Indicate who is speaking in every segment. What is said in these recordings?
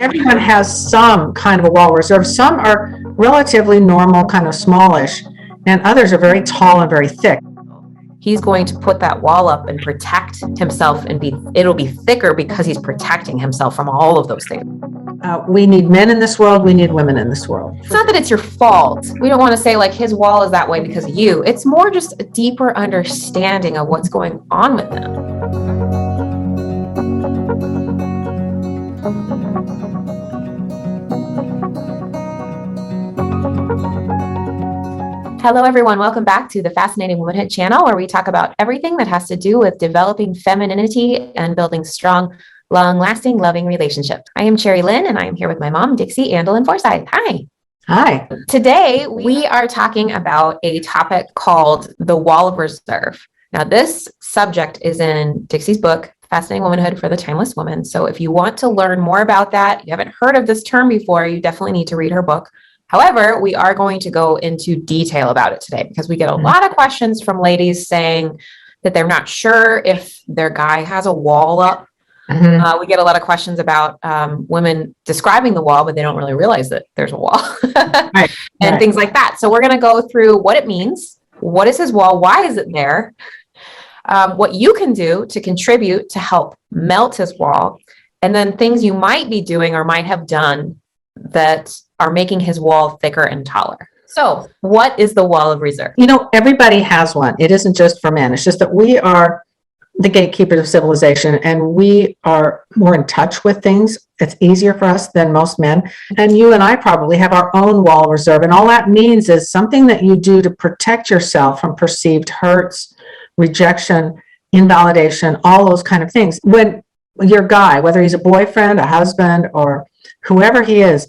Speaker 1: Everyone has some kind of a wall reserve. Some are relatively normal, kind of smallish, and others are very tall and very thick.
Speaker 2: He's going to put that wall up and protect himself, and it'll be thicker because he's protecting himself from all of those things.
Speaker 1: We need men in this world. We need women in this world.
Speaker 2: It's not that it's your fault. We don't want to say like his wall is that way because of you. It's more just a deeper understanding of what's going on with him. Hello, everyone. Welcome back to the Fascinating Womanhood channel, where we talk about everything that has to do with developing femininity and building strong, long-lasting, loving relationships. I am Cherry Lynn, and I am here with my mom, Dixie Andel Forsyth. Hi.
Speaker 1: Hi.
Speaker 2: Today, we are talking about a topic called the Wall of Reserve. Now, this subject is in Dixie's book, Fascinating Womanhood for the Timeless Woman. So if you want to learn more about that, you haven't heard of this term before, you definitely need to read her book. However, we are going to go into detail about it today because we get a lot of questions from ladies saying that they're not sure if their guy has a wall up. We get a lot of questions about women describing the wall, but they don't really realize that there's a wall and things like that. So we're going to go through what it means. What is his wall? Why is it there? What you can do to contribute to help melt his wall, and then things you might be doing or might have done that are making his wall thicker and taller. So what is the wall of reserve?
Speaker 1: You know, everybody has one. It isn't just for men. It's just that we are the gatekeepers of civilization, and we are more in touch with things. It's easier for us than most men. And you and I probably have our own wall of reserve. And all that means is something that you do to protect yourself from perceived hurts, rejection, invalidation, all those kind of things. When your guy, whether he's a boyfriend, a husband, or whoever he is,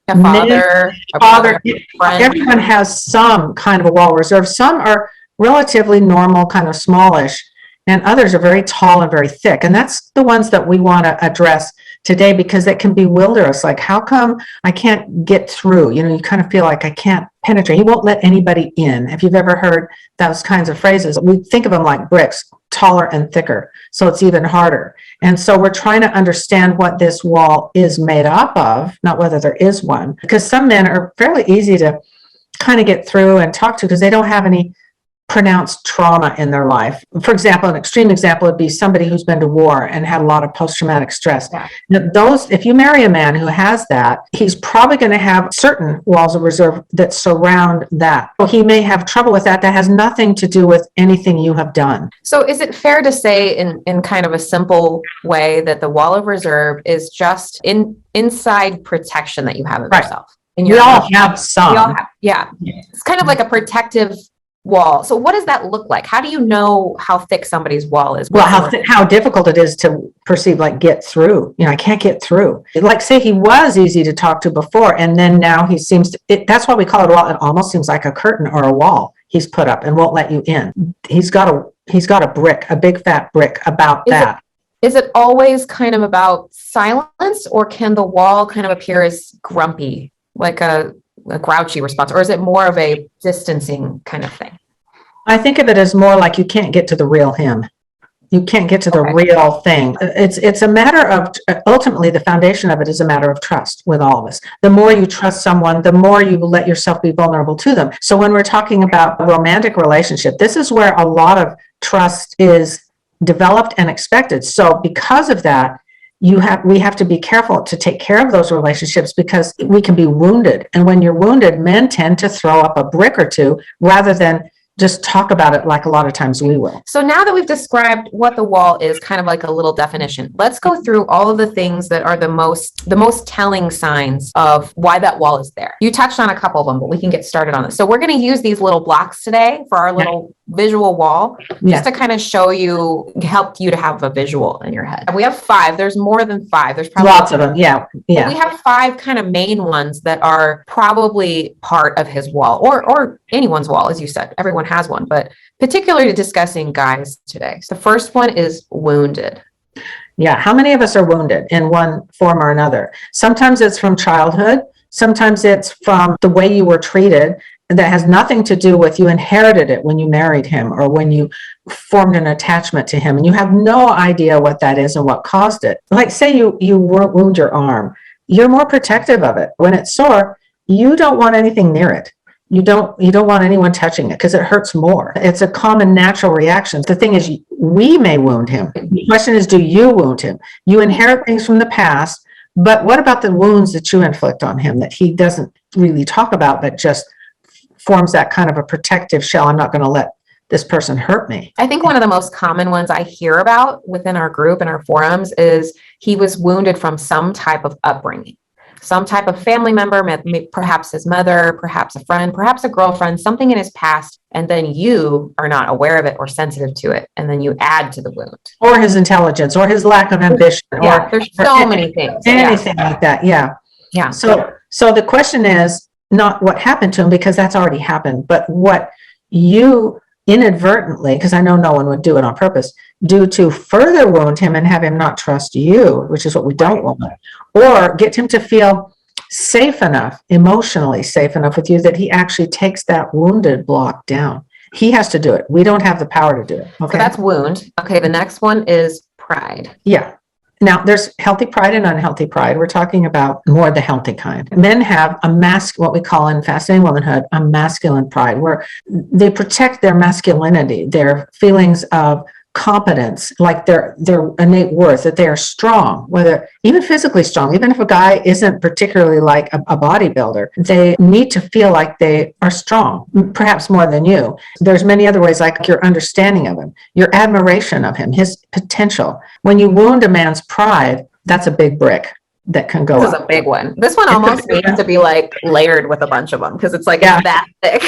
Speaker 2: a father,
Speaker 1: everyone has some kind of a wall reserve. Some are relatively normal, kind of smallish, and others are very tall and very thick. And that's the ones that we want to address today, because it can bewilder us. Like, how come I can't get through? You know, you kind of feel like I can't penetrate. He won't let anybody in. If you've ever heard those kinds of phrases, we think of them like bricks, taller and thicker. So it's even harder. And so we're trying to understand what this wall is made up of, not whether there is one, because some men are fairly easy to kind of get through and talk to because they don't have any pronounced trauma in their life. For example, an extreme example would be somebody who's been to war and had a lot of post-traumatic stress.
Speaker 2: Yeah.
Speaker 1: Now, if you marry a man who has that, he's probably going to have certain walls of reserve that surround that. So he may have trouble with that. That has nothing to do with anything you have done.
Speaker 2: So is it fair to say in kind of a simple way that the wall of reserve is just inside protection that you have of yourself?
Speaker 1: We all have some.
Speaker 2: We all have, yeah. It's kind of like a protective wall. So what does that look like? How do you know how thick somebody's wall is?
Speaker 1: Well, how difficult it is to perceive, like, get through. You know, I can't get through. Like, say he was easy to talk to before, and then now he seems to, that's why we call it a wall. It almost seems like a curtain or a wall he's put up and won't let you in. He's got a brick, a big fat brick about that.
Speaker 2: Is it always kind of about silence, or can the wall kind of appear as grumpy, like a grouchy response, or is it more of a distancing kind of thing?
Speaker 1: I think of it as more like you can't get to the real him. You can't get to the real thing. It's a matter of, ultimately, the foundation of it is a matter of trust with all of us. The more you trust someone, the more you let yourself be vulnerable to them. So when we're talking about a romantic relationship, this is where a lot of trust is developed and expected. So because of that, we have to be careful to take care of those relationships, because we can be wounded. And when you're wounded, men tend to throw up a brick or two rather than just talk about it like a lot of times we will.
Speaker 2: So now that we've described what the wall is, kind of like a little definition, let's go through all of the things that are the most telling signs of why that wall is there. You touched on a couple of them, but we can get started on this. So we're going to use these little blocks today for our little visual wall, just to kind of show you, help you to have a visual in your head. We have 5. There's more than 5. There's probably
Speaker 1: lots of them. Yeah.
Speaker 2: We have 5 kind of main ones that are probably part of his wall, or anyone's wall, as you said. Everyone has one, but particularly discussing guys today. So the first one is wounded.
Speaker 1: Yeah. How many of us are wounded in one form or another? Sometimes it's from childhood. Sometimes it's from the way you were treated. That has nothing to do with, you inherited it when you married him or when you formed an attachment to him, and you have no idea what that is and what caused it. Like, say you wound your arm. you're more protective of it. When it's sore, you don't want anything near it. You don't want anyone touching it because it hurts more. It's a common natural reaction. The thing is, we may wound him. The question is, do you wound him? You inherit things from the past, but what about the wounds that you inflict on him that he doesn't really talk about, but just forms that kind of a protective shell? I'm not going to let this person hurt me.
Speaker 2: I think one of the most common ones I hear about within our group and our forums is he was wounded from some type of upbringing, some type of family member, perhaps his mother, perhaps a friend, perhaps a girlfriend, something in his past, and then you are not aware of it or sensitive to it, and then you add to the wound.
Speaker 1: Or his intelligence, or his lack of ambition,
Speaker 2: Yeah,
Speaker 1: or
Speaker 2: there's so many things.
Speaker 1: Anything like that, yeah.
Speaker 2: Yeah.
Speaker 1: So the question is not what happened to him, because that's already happened, but what you inadvertently, because I know no one would do it on purpose, do to further wound him and have him not trust you, which is what we don't want, or get him to feel safe enough, emotionally safe enough with you that he actually takes that wounded block down. He has to do it. We don't have the power to do it. Okay.
Speaker 2: So that's wound. Okay. The next one is pride.
Speaker 1: Yeah. Now, there's healthy pride and unhealthy pride. We're talking about more the healthy kind. Men have what we call in Fascinating Womanhood, a masculine pride, where they protect their masculinity, their feelings of competence, like their innate worth, that they are strong, whether even physically strong, even if a guy isn't particularly like a bodybuilder, they need to feel like they are strong, perhaps more than you. There's many other ways, like your understanding of him, your admiration of him, his potential. When you wound a man's pride, that's a big brick that can go
Speaker 2: This is
Speaker 1: up.
Speaker 2: a big one. This one almost needs to be like layered with a bunch of them, because it's like it's that thick.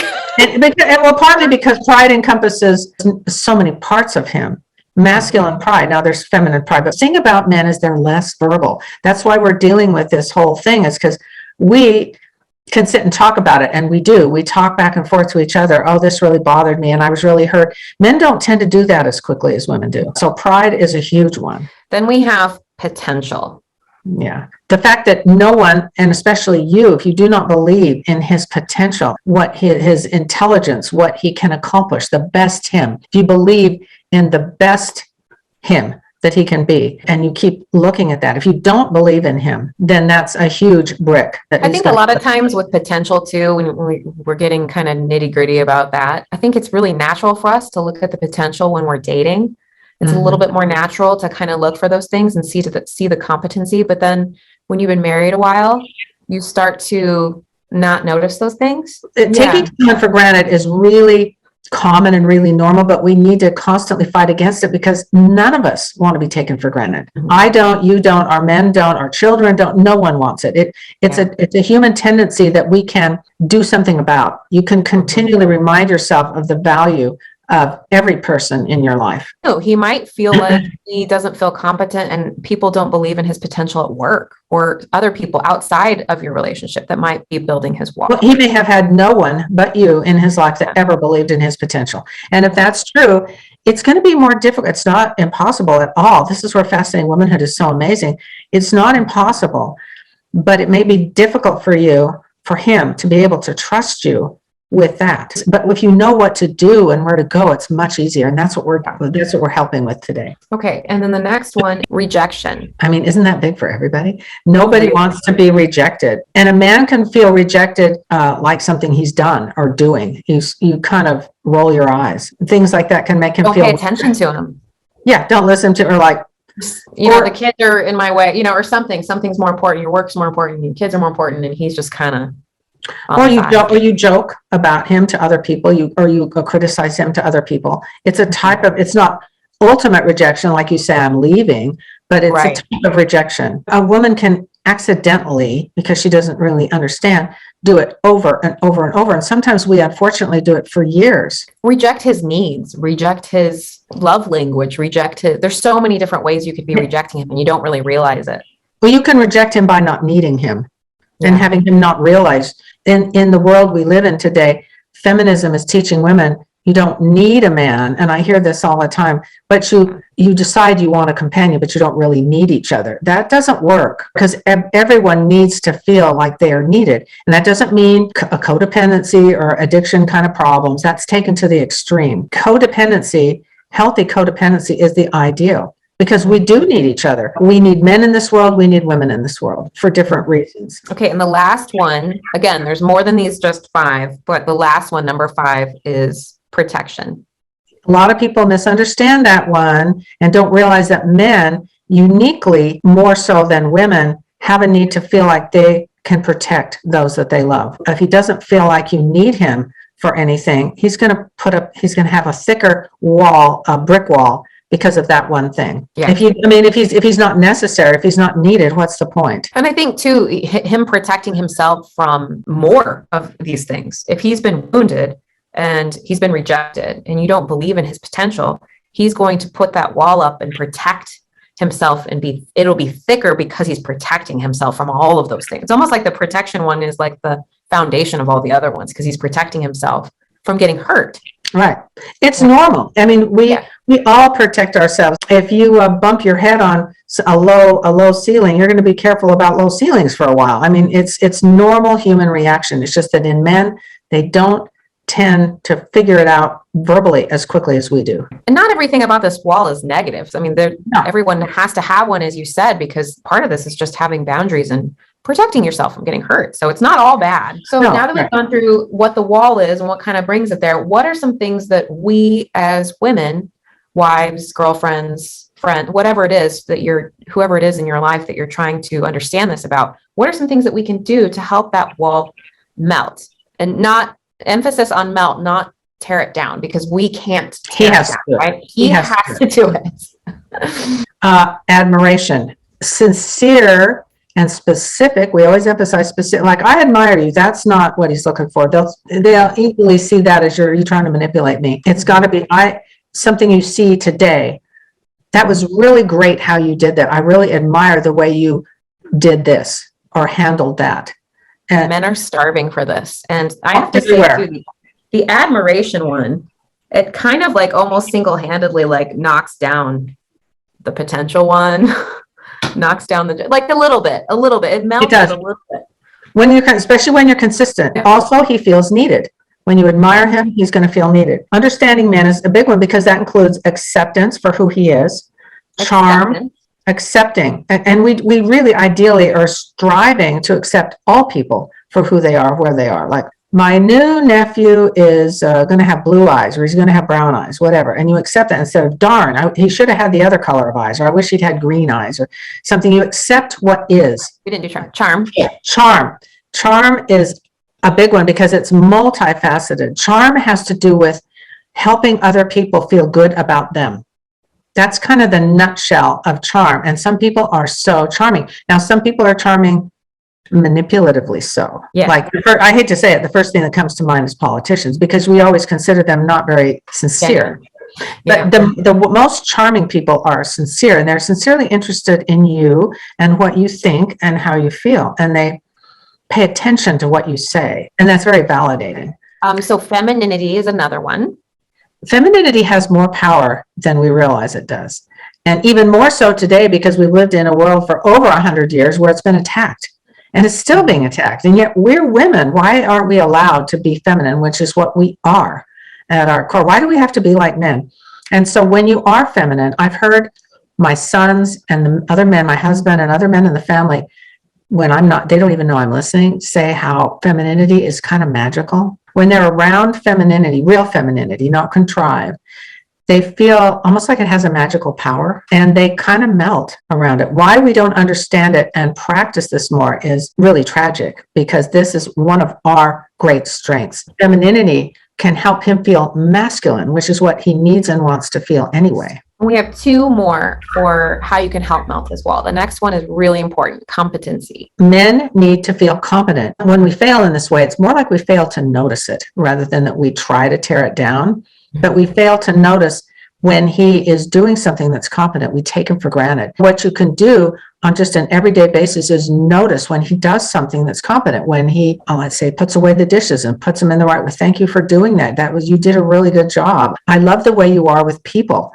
Speaker 1: Well, partly because pride encompasses so many parts of him. Masculine pride. Now there's feminine pride, but the thing about men is they're less verbal. That's why we're dealing with this whole thing, is because we can sit and talk about it, and we do. We talk back and forth to each other. Oh, this really bothered me, and I was really hurt. Men don't tend to do that as quickly as women do. So pride is a huge one.
Speaker 2: Then we have potential.
Speaker 1: Yeah. The fact that no one, and especially you, if you do not believe in his potential, what his intelligence, what he can accomplish, the best him, if you believe in the best him that he can be, and you keep looking at that, if you don't believe in him, then that's a huge brick.
Speaker 2: I think a lot of times with potential too, when we're getting kind of nitty gritty about that, I think it's really natural for us to look at the potential when we're dating. It's a little bit more natural to kind of look for those things and see the competency. But then when you've been married a while, you start to not notice those things.
Speaker 1: Taking someone for granted is really common and really normal, but we need to constantly fight against it, because none of us want to be taken for granted. Mm-hmm. I don't, you don't, our men don't, our children don't, no one wants it. It's a human tendency that we can do something about. You can continually remind yourself of the value of every person in your life.
Speaker 2: No, he might feel like he doesn't feel competent, and people don't believe in his potential at work, or other people outside of your relationship that might be building his wall.
Speaker 1: Well, he may have had no one but you in his life that ever believed in his potential. And if that's true, it's going to be more difficult. It's not impossible at all. This is where Fascinating Womanhood is so amazing. It's not impossible, but it may be difficult for him to be able to trust you with that. But if you know what to do and where to go, it's much easier. And that's what we're helping with today.
Speaker 2: Okay. And then the next one, rejection.
Speaker 1: I mean, isn't that big for everybody? Nobody wants to be rejected. And a man can feel rejected like something he's done or doing. You kind of roll your eyes. Things like that can make him
Speaker 2: don't
Speaker 1: feel.
Speaker 2: Pay attention to him.
Speaker 1: Yeah. Don't listen to, or like,
Speaker 2: the kids are in my way, or something's more important. Your work's more important. Your kids are more important. And he's just kind of.
Speaker 1: Or you joke about him to other people, or you criticize him to other people. It's a type of, it's not ultimate rejection, like you say, I'm leaving, but it's a type of rejection. A woman can accidentally, because she doesn't really understand, do it over and over and over. And sometimes we unfortunately do it for years.
Speaker 2: Reject his needs, reject his love language, there's so many different ways you could be rejecting him, and you don't really realize it.
Speaker 1: Well, you can reject him by not needing him. And having him not realize, in the world we live in today, feminism is teaching women you don't need a man. And I hear this all the time, but you decide you want a companion, but you don't really need each other. That doesn't work, because everyone needs to feel like they are needed. And that doesn't mean a codependency or addiction kind of problems. That's taken to the extreme. Healthy codependency is the ideal. because we do need each other. We need men in this world. We need women in this world for different reasons.
Speaker 2: Okay. And the last one, again, there's more than these just 5, but the last one, number 5, is protection.
Speaker 1: A lot of people misunderstand that one and don't realize that men, uniquely more so than women, have a need to feel like they can protect those that they love. If he doesn't feel like you need him for anything, he's going to have a thicker wall, a brick wall, because of that one thing.
Speaker 2: Yeah.
Speaker 1: If he's not necessary, if he's not needed, what's the point?
Speaker 2: And I think too, him protecting himself from more of these things. If he's been wounded and he's been rejected and you don't believe in his potential, he's going to put that wall up and protect himself, and it'll be thicker because he's protecting himself from all of those things. It's almost like the protection one is like the foundation of all the other ones, because he's protecting himself from getting hurt.
Speaker 1: Right. It's normal. I mean, we all protect ourselves. If you bump your head on a low ceiling, you're going to be careful about low ceilings for a while. I mean, it's normal human reaction. It's just that in men, they don't tend to figure it out verbally as quickly as we do.
Speaker 2: And not everything about this wall is negative. I mean, everyone has to have one, as you said, because part of this is just having boundaries and protecting yourself from getting hurt. So it's not all bad. So now that we've gone through what the wall is and what kind of brings it there, what are some things that we as women, wives, girlfriends, friend, whatever it is that whoever it is in your life that you're trying to understand this about, what are some things that we can do to help that wall melt? And not emphasis on melt, not tear it down, because we can't tear it down, right? He has to do it.
Speaker 1: Admiration, sincere and specific. We always emphasize specific. Like, I admire you. That's not what he's looking for. They'll equally see that as you're trying to manipulate me. It's got to be something you see today. That was really great how you did that. I really admire the way you did this or handled that. And
Speaker 2: men are starving for this. And I have to say, too, the admiration one, it kind of like almost single-handedly like knocks down the potential one, knocks down like a little bit. It melts it a little bit.
Speaker 1: Especially when you're consistent. Yeah. Also, he feels needed. When you admire him, he's going to feel needed. Understanding men is a big one, because that includes acceptance for who he is, charm, accepting. And we really ideally are striving to accept all people for who they are, where they are. Like, my new nephew is going to have blue eyes, or he's going to have brown eyes, whatever. And you accept that instead of, darn, he should have had the other color of eyes, or I wish he'd had green eyes, or something. You accept what is.
Speaker 2: We didn't do charm.
Speaker 1: Charm is a big one, because it's multifaceted. Charm has to do with helping other people feel good about them. That's kind of the nutshell of charm. And some people are so charming. Now, some people are charming manipulatively so. Yeah. Like, I hate to say it, the first thing that comes to mind is politicians, because we always consider them not very sincere. Yeah. But the most charming people are sincere, and they're sincerely interested in you and what you think and how you feel. And they pay attention to what you say. And that's very validating.
Speaker 2: So femininity is another one.
Speaker 1: Femininity has more power than we realize it does. And even more so today, because we've lived in a world for over 100 years where it's been attacked. And it's still being attacked. And yet we're women. Why aren't we allowed to be feminine, which is what we are at our core? Why do we have to be like men? And so when you are feminine, I've heard my sons and the other men, my husband and other men in the family, when I'm not, they don't even know I'm listening, say how femininity is kind of magical. When they're around femininity, real femininity, not contrived, they feel almost like it has a magical power, and they kind of melt around it. Why we don't understand it and practice this more is really tragic, because this is one of our great strengths. Femininity can help him feel masculine, which is what he needs and wants to feel anyway.
Speaker 2: We have 2 more for how you can help melt as well. The next one is really important, competency.
Speaker 1: Men need to feel competent. When we fail in this way, it's more like we fail to notice it rather than that we try to tear it down. But we fail to notice when he is doing something that's competent. We take him for granted. What you can do on just an everyday basis is notice when he does something that's competent, when he, let's say, puts away the dishes and puts them in the right way. Thank you for doing that. You did a really good job. I love the way you are with people.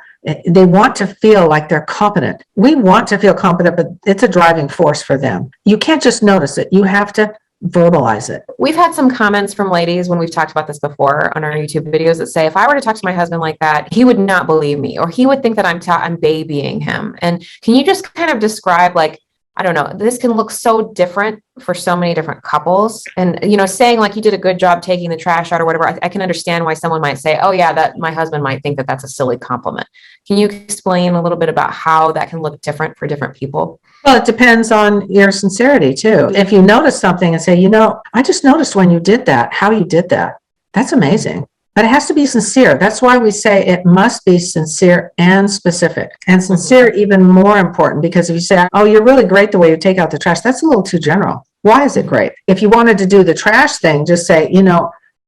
Speaker 1: They want to feel like they're competent. We want to feel competent, but it's a driving force for them. You can't just notice it. You have to verbalize it.
Speaker 2: We've had some comments from ladies when we've talked about this before on our YouTube videos that say, if I were to talk to my husband like that, he would not believe me, or he would think that I'm babying him. And can you just kind of describe, like, I don't know, this can look so different for so many different couples. And, saying like you did a good job taking the trash out or whatever, I can understand why someone might say, oh yeah, that my husband might think that that's a silly compliment. Can you explain a little bit about how that can look different for different people?
Speaker 1: Well, it depends on your sincerity too. If you notice something and say, I just noticed when you did that, how you did that. That's amazing. But it has to be sincere. That's why we say it must be sincere and specific. And sincere, even more important, because if you say, oh, you're really great the way you take out the trash, that's a little too general. Why is it great? If you wanted to do the trash thing, just say,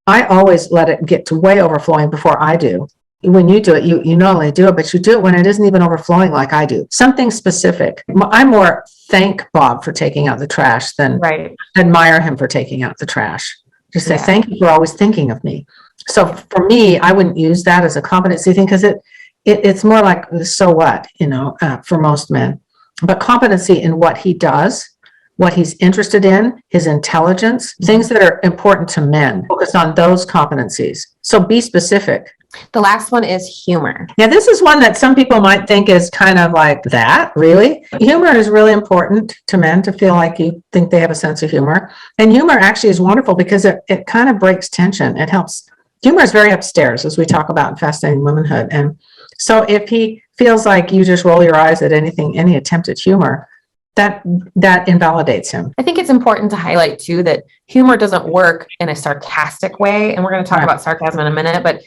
Speaker 1: I always let it get to way overflowing before I do. When you do it, you not only do it, but you do it when it isn't even overflowing like I do. Something specific. I more thank Bob for taking out the trash than admire him for taking out the trash. Just say, thank you for always thinking of me. So for me, I wouldn't use that as a competency thing, because it's more like, so what, for most men. But competency in what he does, what he's interested in, his intelligence, things that are important to men. Focus on those competencies. So be specific.
Speaker 2: The last one is humor.
Speaker 1: Now, this is one that some people might think is kind of like, that, really? Humor is really important to men, to feel like you think they have a sense of humor. And humor actually is wonderful because it kind of breaks tension. It helps. Humor is very upstairs, as we talk about in Fascinating Womanhood. And so if he feels like you just roll your eyes at anything, any attempt at humor, that invalidates him.
Speaker 2: I think it's important to highlight too that humor doesn't work in a sarcastic way. And we're going to talk about sarcasm in a minute, but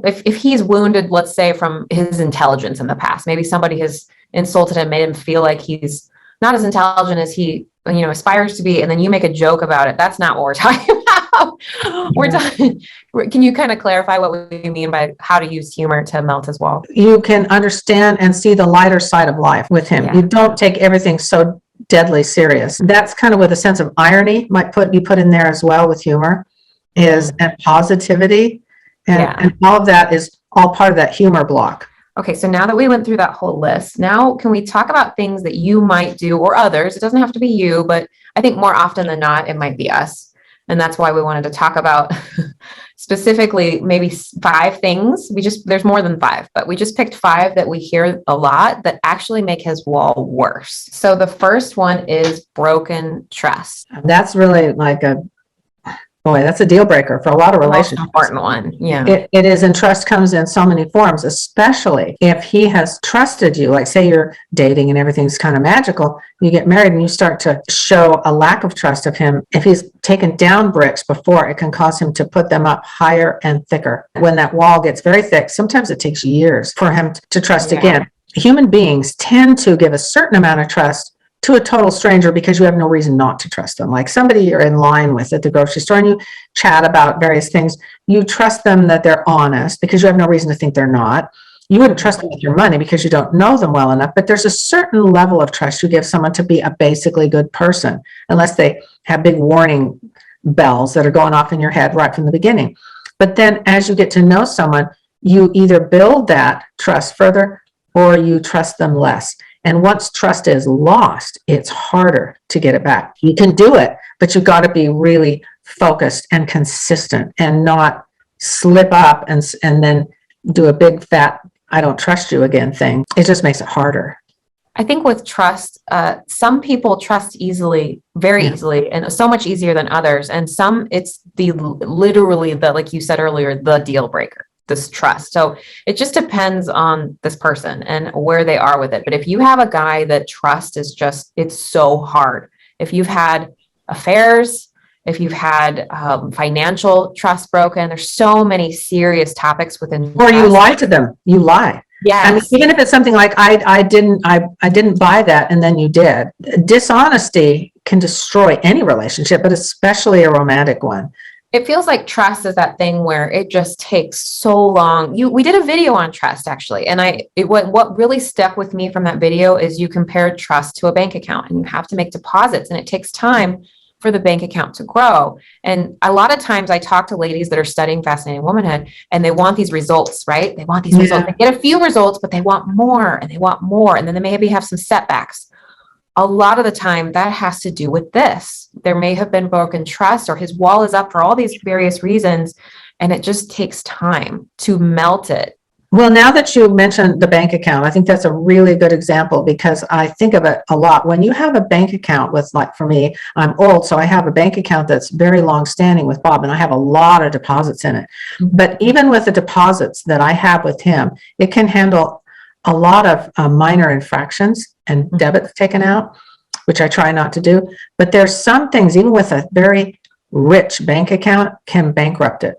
Speaker 2: if he's wounded, let's say from his intelligence in the past, maybe somebody has insulted him, made him feel like he's not as intelligent as he, aspires to be. And then you make a joke about it. That's not what we're talking about. Can you kind of clarify what we mean by how to use humor to melt his wall?
Speaker 1: You can understand and see the lighter side of life with him. You don't take everything so deadly serious. That's kind of with a sense of irony might be put in there as well with humor, and positivity. And all of that is all part of that humor block.
Speaker 2: Okay, so now that we went through that whole list, now can we talk about things that you might do, or others? It doesn't have to be you, but I think more often than not, it might be us. And that's why we wanted to talk about specifically maybe 5 things. There's more than 5, but we just picked 5 that we hear a lot that actually make his wall worse. So the first one is broken trust.
Speaker 1: That's really like that's a deal breaker for a lot of relationships.
Speaker 2: Important one. Yeah.
Speaker 1: It is, and trust comes in so many forms, especially if he has trusted you. Like, say you're dating and everything's kind of magical. You get married and you start to show a lack of trust of him. If he's taken down bricks before, it can cause him to put them up higher and thicker. When that wall gets very thick, sometimes it takes years for him to trust again. Human beings tend to give a certain amount of trust to a total stranger because you have no reason not to trust them. Like somebody you're in line with at the grocery store and you chat about various things. You trust them that they're honest because you have no reason to think they're not. You wouldn't trust them with your money because you don't know them well enough, but there's a certain level of trust you give someone to be a basically good person, unless they have big warning bells that are going off in your head right from the beginning. But then as you get to know someone, you either build that trust further or you trust them less. And once trust is lost, it's harder to get it back. You can do it, but you've got to be really focused and consistent and not slip up and then do a big fat, I don't trust you again thing. It just makes it harder.
Speaker 2: I think with trust, some people trust easily, very easily, and so much easier than others. And some, it's literally like you said earlier, the deal breaker. This trust. So it just depends on this person and where they are with it. But if you have a guy that trust is just, it's so hard. If you've had affairs, if you've had financial trust broken, there's so many serious topics within.
Speaker 1: Or you lie to them. You lie.
Speaker 2: Yeah.
Speaker 1: I mean, even if it's something like I didn't buy that and then you did. Dishonesty can destroy any relationship, but especially a romantic one.
Speaker 2: It feels like trust is that thing where it just takes so long. We did a video on trust actually. And what really stuck with me from that video is you compared trust to a bank account and you have to make deposits and it takes time for the bank account to grow. And a lot of times I talk to ladies that are studying Fascinating Womanhood and they want these results, right? They want these results. They get a few results, but they want more and they want more. And then they maybe have some setbacks. a lot of the time that has to do with this. There may have been broken trust, or his wall is up for all these various reasons, and it just takes time to melt it.
Speaker 1: Well, now that you mentioned the bank account, I think that's a really good example, because I think of it a lot. When you have a bank account with, like for me, I'm old, so I have a bank account that's very long standing with Bob, and I have a lot of deposits in it. But even with the deposits that I have with him, it can handle a lot of minor infractions and debits taken out, which I try not to do. But there's some things, even with a very rich bank account, can bankrupt it.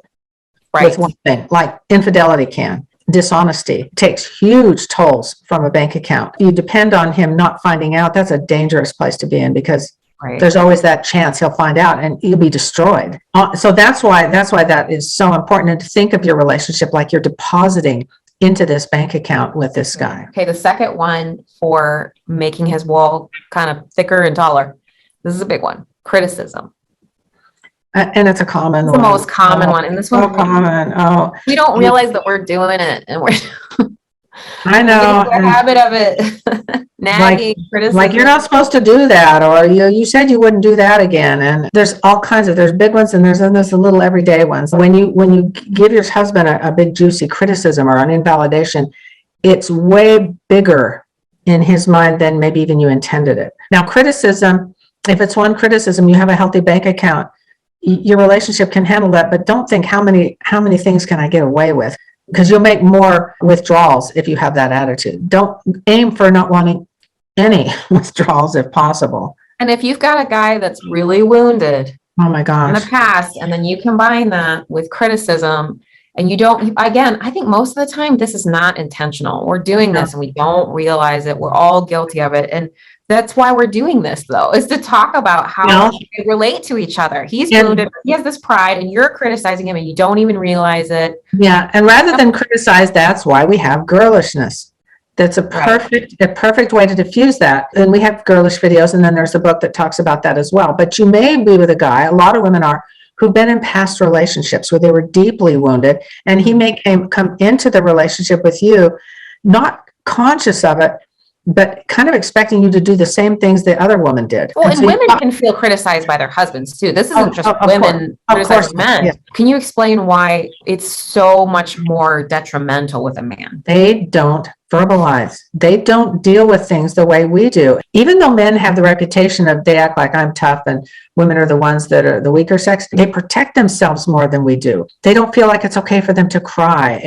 Speaker 2: Right.
Speaker 1: With one thing, like infidelity can. Dishonesty takes huge tolls from a bank account. You depend on him not finding out. That's a dangerous place to be in, because there's always that chance he'll find out and you'll be destroyed. So that's why that is so important. And to think of your relationship like you're depositing into this bank account with this guy.
Speaker 2: Okay, the second one for making his wall kind of thicker and taller. This is a big one. Criticism.
Speaker 1: And it's a common
Speaker 2: It's
Speaker 1: one.
Speaker 2: the most common one. And this one,
Speaker 1: common.
Speaker 2: we don't realize that we're doing it, and we're
Speaker 1: I know.
Speaker 2: the habit of it. Nagging, criticism.
Speaker 1: Like, you're not supposed to do that, or you said you wouldn't do that again. And there's all kinds of, there's big ones, and there's the little everyday ones. When you give your husband a big juicy criticism or an invalidation, it's way bigger in his mind than maybe even you intended it. Now, criticism, if it's one criticism, you have a healthy bank account, your relationship can handle that. But don't think how many things can I get away with, because you'll make more withdrawals if you have that attitude. Don't aim for not wanting any withdrawals if possible.
Speaker 2: And if you've got a guy that's really wounded,
Speaker 1: oh my gosh,
Speaker 2: in the past, and then you combine that with criticism, and you don't, again, I think most of the time this is not intentional. We're doing this and we don't realize it. We're all guilty of it. And that's why we're doing this, though, is to talk about how we relate to each other. He's wounded, he has this pride, and you're criticizing him and you don't even realize it.
Speaker 1: Yeah. And rather than criticize, that's why we have girlishness. That's a perfect way to diffuse that. And we have girlish videos, and then there's a book that talks about that as well. But you may be with a guy, a lot of women are, who've been in past relationships where they were deeply wounded, and he may come into the relationship with you, not conscious of it, but kind of expecting you to do the same things the other woman did.
Speaker 2: Well, and women can feel criticized by their husbands too. This isn't just women criticizing men. Yeah. Can you explain why it's so much more detrimental with a man?
Speaker 1: They don't verbalize. They don't deal with things the way we do. Even though men have the reputation of, they act like I'm tough and women are the ones that are the weaker sex, they protect themselves more than we do. They don't feel like it's okay for them to cry.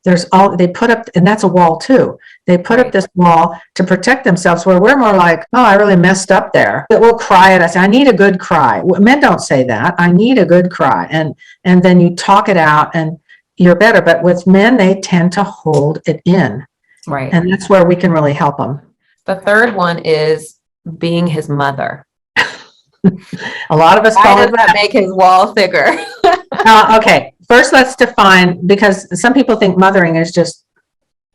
Speaker 1: They put up, and that's a wall too. They put up this wall to protect themselves, where we're more like, oh, I really messed up there. We'll cry at us. I need a good cry. Men don't say that. I need a good cry. And then you talk it out and you're better. But with men, they tend to hold it in.
Speaker 2: Right.
Speaker 1: And that's where we can really help them.
Speaker 2: The third one is being his mother.
Speaker 1: A lot of us call it that.
Speaker 2: Make his wall thicker.
Speaker 1: Okay. First, let's define, because some people think mothering is just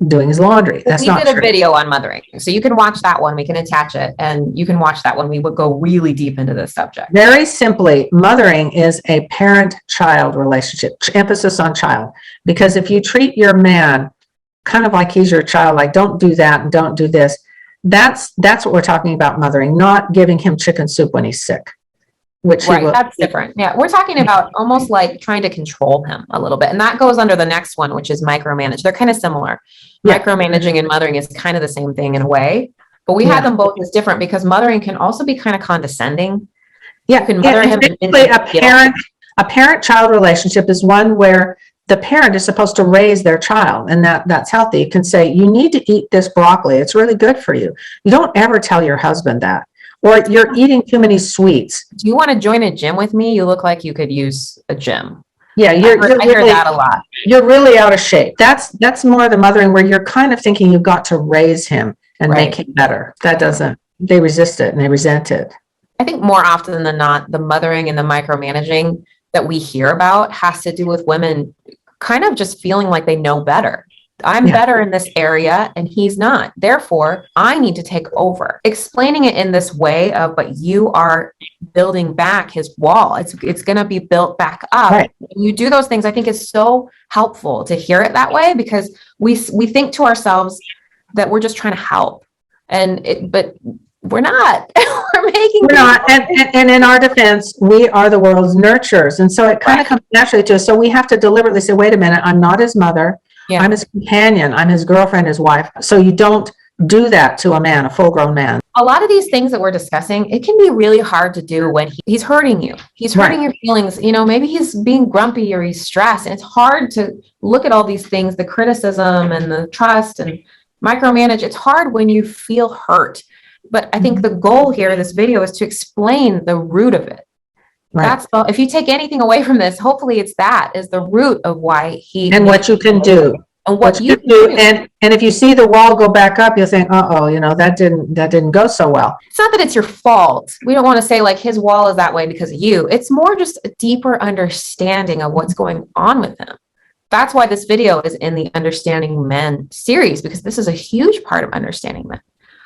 Speaker 1: doing his laundry. That's not true.
Speaker 2: We did a video on mothering, so you can watch that one. We can attach it, and you can watch that one. We would go really deep into this subject.
Speaker 1: Very simply, mothering is a parent-child relationship, emphasis on child. Because if you treat your man kind of like he's your child, like don't do that and don't do this, that's what we're talking about mothering, not giving him chicken soup when he's sick. Which
Speaker 2: that's different. Yeah, we're talking about almost like trying to control him a little bit. And that goes under the next one, which is micromanage. They're kind of similar. Yeah. Micromanaging and mothering is kind of the same thing in a way, but we have them both as different, because mothering can also be kind of condescending.
Speaker 1: Yeah, you can mother him. A parent-child relationship is one where the parent is supposed to raise their child, and that's healthy. You can say, you need to eat this broccoli. It's really good for you. You don't ever tell your husband that. Or you're eating too many sweets.
Speaker 2: Do you want to join a gym with me? You look like you could use a gym.
Speaker 1: Yeah, I
Speaker 2: hear that a lot.
Speaker 1: You're really out of shape. That's more the mothering, where you're kind of thinking you've got to raise him and make him better. That doesn't. They resist it and they resent it.
Speaker 2: I think more often than not, the mothering and the micromanaging that we hear about has to do with women kind of just feeling like they know better. I'm better in this area and he's not. Therefore, I need to take over. Explaining it in this way of, but you are building back his wall. It's going to be built back up. Right. When you do those things, I think it's so helpful to hear it that way, because we think to ourselves that we're just trying to help. But we're not. We're making
Speaker 1: We're not. And in our defense, we are the world's nurturers. And so it kind of comes naturally to us. So we have to deliberately say, wait a minute, I'm not his mother.
Speaker 2: Yeah.
Speaker 1: I'm his companion. I'm his girlfriend, his wife. So you don't do that to a man, a full-grown man.
Speaker 2: A lot of these things that we're discussing, it can be really hard to do when he's hurting you. He's hurting your feelings. You know, maybe he's being grumpy or he's stressed. And it's hard to look at all these things, the criticism and the trust and micromanage. It's hard when you feel hurt. But I think the goal here of this video is to explain the root of it. Right. That's if you take anything away from this, hopefully it's that is the root of why he
Speaker 1: and what you can do. And what you do. And if you see the wall go back up, you'll think, uh-oh, you know, that didn't go so well.
Speaker 2: It's not that it's your fault. We don't want to say like his wall is that way because of you. It's more just a deeper understanding of what's going on with him. That's why this video is in the Understanding Men series, because this is a huge part of understanding men.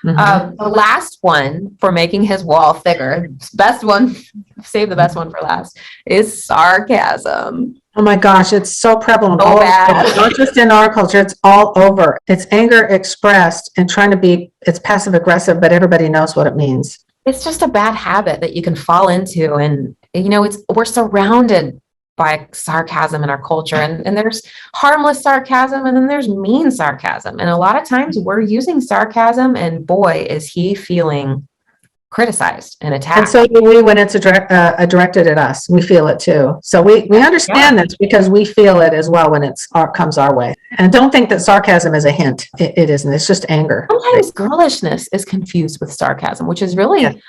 Speaker 2: Mm-hmm. The last one for making his wall thicker, best one, save the best one for last, is sarcasm.
Speaker 1: Oh my gosh, it's so prevalent.
Speaker 2: So bad.
Speaker 1: Not just in our culture, it's all over. It's anger expressed and trying to be, it's passive aggressive, but everybody knows what it means.
Speaker 2: It's just a bad habit that you can fall into. And, you know, we're surrounded by sarcasm in our culture, and there's harmless sarcasm and then there's mean sarcasm. And a lot of times we're using sarcasm and boy, is he feeling criticized and attacked.
Speaker 1: And so do we when it's directed at us. We feel it too. So we understand this because we feel it as well when comes our way. And don't think that sarcasm is a hint. It isn't. It's just anger.
Speaker 2: Sometimes girlishness is confused with sarcasm, which is really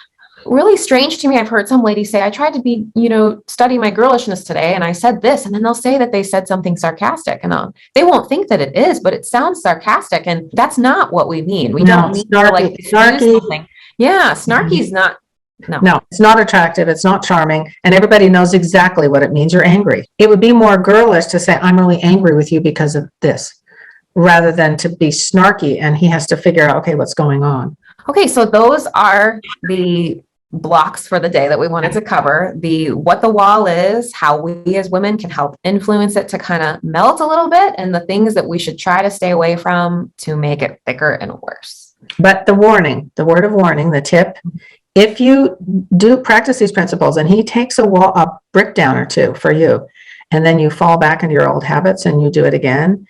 Speaker 2: really strange to me. I've heard some ladies say, I tried to study my girlishness today and I said this, and then they'll say that they said something sarcastic and they won't think that it is, but it sounds sarcastic. And that's not what we mean. We don't mean snarky. Yeah, snarky is not. No,
Speaker 1: it's not attractive. It's not charming. And everybody knows exactly what it means. You're angry. It would be more girlish to say, I'm really angry with you because of this, rather than to be snarky and he has to figure out, okay, what's going on.
Speaker 2: Okay, so those are the blocks for the day that we wanted to cover. What the wall is, how we as women can help influence it to kind of melt a little bit, and the things that we should try to stay away from to make it thicker and worse.
Speaker 1: But the warning, the word of warning, the tip, if you do practice these principles and he takes a brick down or two for you, and then you fall back into your old habits and you do it again,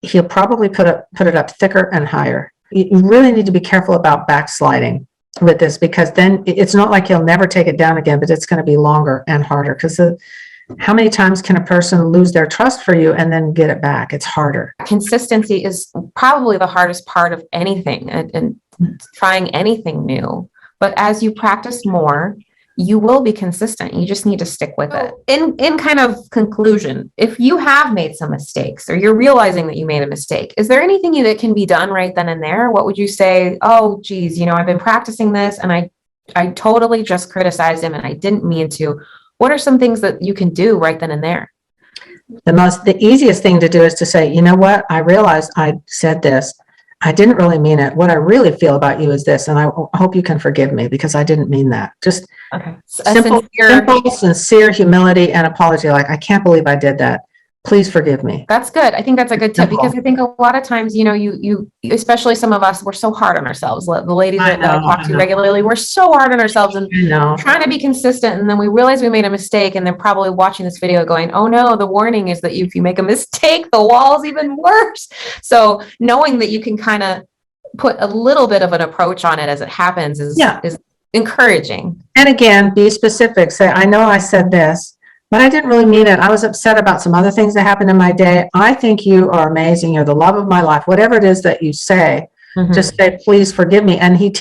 Speaker 1: he'll probably put it up thicker and higher. You really need to be careful about backsliding with this, because then it's not like he'll never take it down again, but it's going to be longer and harder, because how many times can a person lose their trust for you and then get it back? It's harder.
Speaker 2: Consistency is probably the hardest part of anything and trying anything new. But as you practice more, you will be consistent. You just need to stick with it. In kind of conclusion, if you have made some mistakes or you're realizing that you made a mistake, is there anything that can be done right then and there? What would you say? Oh, geez, I've been practicing this and I totally just criticized him and I didn't mean to. What are some things that you can do right then and there?
Speaker 1: The easiest thing to do is to say, you know what? I realized I said this. I didn't really mean it. What I really feel about you is this, and I hope you can forgive me because I didn't mean that. Just simple, sincere humility and apology. Like, I can't believe I did that. Please forgive me.
Speaker 2: That's good. I think that's a good tip, because I think a lot of times, you especially some of us, we're so hard on ourselves. The ladies that I talk to regularly, we're so hard on ourselves and trying to be consistent. And then we realize we made a mistake, and they're probably watching this video going, oh no, the warning is that if you make a mistake, the wall's even worse. So knowing that you can kind of put a little bit of an approach on it as it happens is encouraging.
Speaker 1: And again, be specific. Say, I know I said this, but I didn't really mean it. I was upset about some other things that happened in my day. I think you are amazing. You're the love of my life. Whatever it is that you say, just say, please forgive me. And he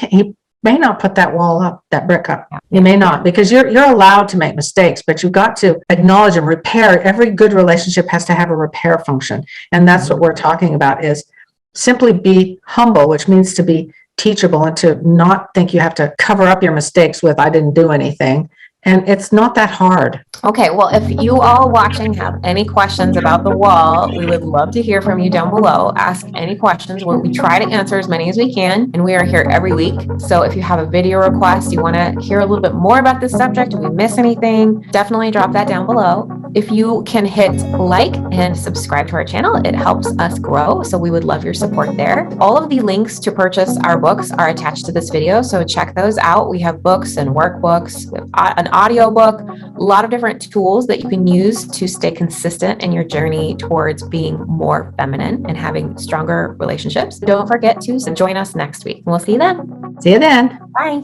Speaker 1: may not put that wall up, that brick up. You may not, because you're allowed to make mistakes, but you've got to acknowledge and repair. Every good relationship has to have a repair function. And that's what we're talking about, is simply be humble, which means to be teachable and to not think you have to cover up your mistakes with, I didn't do anything. And it's not that hard. Okay, well, if you all watching have any questions about the wall, we would love to hear from you down below. Ask any questions. We try to answer as many as we can, and we are here every week. So if you have a video request, you want to hear a little bit more about this subject, if we miss anything, definitely drop that down below.
Speaker 2: If you can hit like and subscribe to our channel, it helps us grow. So we would love your support there. All of the links to purchase our books are attached to this video. So check those out. We have books and workbooks, an audio book, a lot of different tools that you can use to stay consistent in your journey towards being more feminine and having stronger relationships. Don't forget to join us next week. We'll see you then.
Speaker 1: See you then.
Speaker 2: Bye.